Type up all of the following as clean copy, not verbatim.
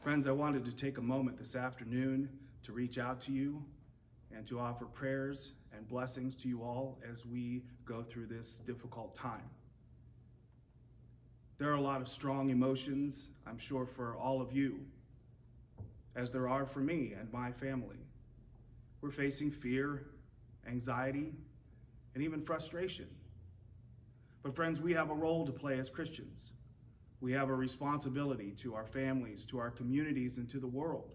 Friends, I wanted to take a moment this afternoon to reach out to you and to offer prayers and blessings to you all as we go through this difficult time. There are a lot of strong emotions, I'm sure, for all of you, as there are for me and my family. We're facing fear, anxiety, and even frustration. But friends, we have a role to play as Christians. We have a responsibility to our families, to our communities, and to the world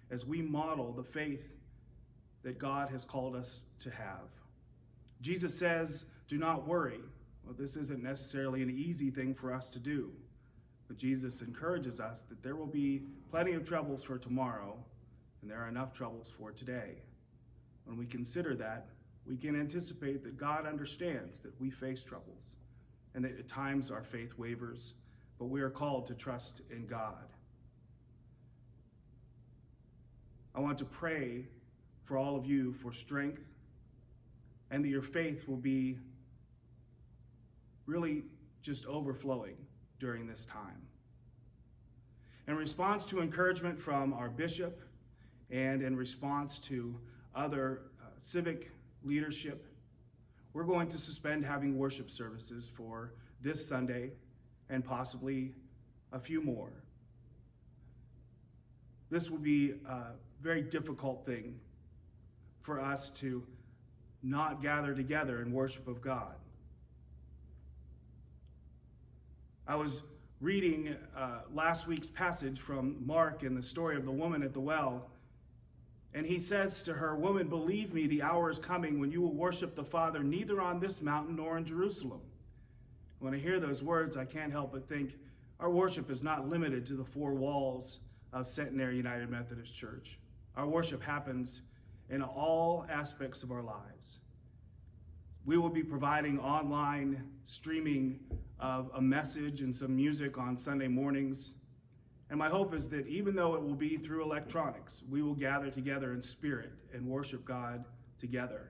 as we model the faith that God has called us to have. Jesus says, do not worry. Well, this isn't necessarily an easy thing for us to do, but Jesus encourages us that there will be plenty of troubles for tomorrow, and there are enough troubles for today. When we consider that, we can anticipate that God understands that we face troubles, and that at times our faith wavers, but we are called to trust in God. I want to pray for all of you for strength, and that your faith will be really just overflowing during this time. In response to encouragement from our bishop and in response to other civic leadership, we're going to suspend having worship services for this Sunday and possibly a few more. This will be a very difficult thing for us to not gather together in worship of God. I was reading last week's passage from Mark in the story of the woman at the well, and he says to her, "Woman, believe me, the hour is coming when you will worship the Father neither on this mountain nor in Jerusalem." When I hear those words, I can't help but think our worship is not limited to the four walls of Centenary United Methodist Church. Our worship happens in all aspects of our lives. We will be providing online streaming of a message and some music on Sunday mornings. And my hope is that even though it will be through electronics, we will gather together in spirit and worship God together.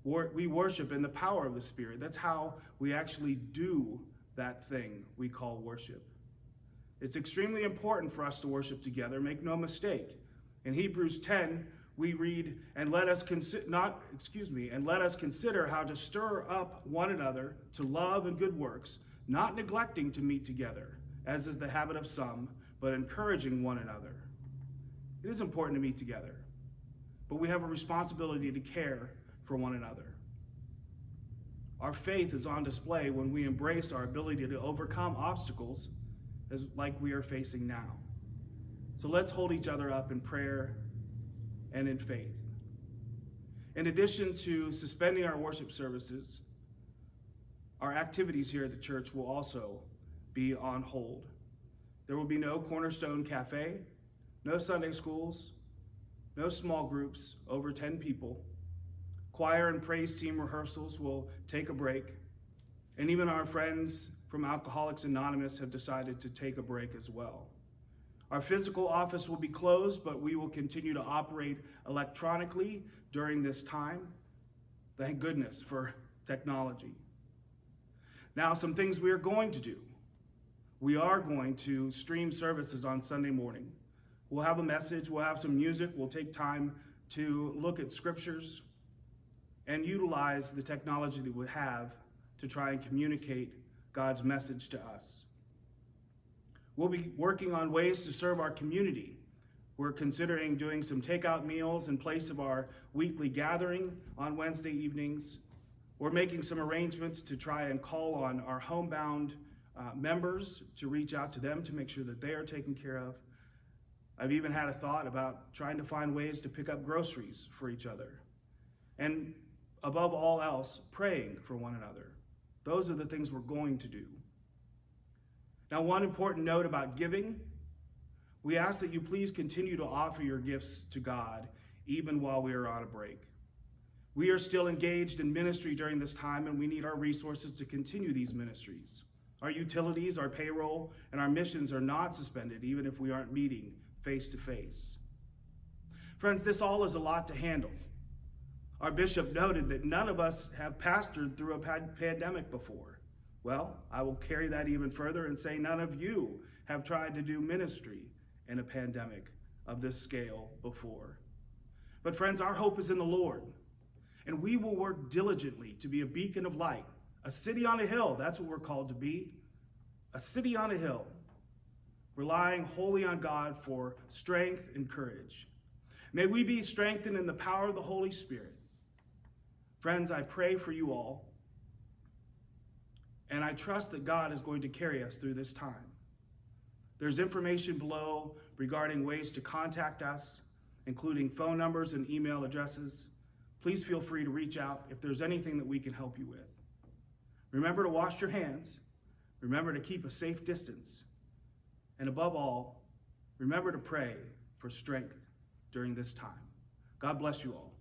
We worship in the power of the Spirit. That's how we actually do that thing we call worship. It's extremely important for us to worship together, make no mistake. In Hebrews 10, we read, and let us consider how to stir up one another to love and good works, not neglecting to meet together, as is the habit of some, but encouraging one another. It is important to meet together, but we have a responsibility to care for one another. Our faith is on display when we embrace our ability to overcome obstacles like we are facing now. So let's hold each other up in prayer and in faith. In addition to suspending our worship services, our activities here at the church will also be on hold. There will be no Cornerstone Cafe, no Sunday schools, no small groups over 10 people. Choir and praise team rehearsals will take a break, and even our friends from Alcoholics Anonymous have decided to take a break as well. Our physical office will be closed, but we will continue to operate electronically during this time. Thank goodness for technology. Now, some things we are going to do. We are going to stream services on Sunday morning. We'll have a message, we'll have some music, we'll take time to look at scriptures and utilize the technology that we have to try and communicate God's message to us. We'll be working on ways to serve our community. We're considering doing some takeout meals in place of our weekly gathering on Wednesday evenings. We're making some arrangements to try and call on our homebound members to reach out to them to make sure that they are taken care of. I've even had a thought about trying to find ways to pick up groceries for each other. And above all else, praying for one another. Those are the things we're going to do. Now, one important note about giving. We ask that you please continue to offer your gifts to God even while we are on a break. We are still engaged in ministry during this time, and we need our resources to continue these ministries. Our utilities, our payroll, and our missions are not suspended, even if we aren't meeting face to face. Friends, this all is a lot to handle. Our bishop noted that none of us have pastored through a pandemic before. Well, I will carry that even further and say none of you have tried to do ministry in a pandemic of this scale before. But friends, our hope is in the Lord, and we will work diligently to be a beacon of light, a city on a hill. That's what we're called to be, a city on a hill, relying wholly on God for strength and courage. May we be strengthened in the power of the Holy Spirit. Friends, I pray for you all, and I trust that God is going to carry us through this time. There's information below regarding ways to contact us, including phone numbers and email addresses. Please feel free to reach out if there's anything that we can help you with. Remember to wash your hands. Remember to keep a safe distance. And above all, remember to pray for strength during this time. God bless you all.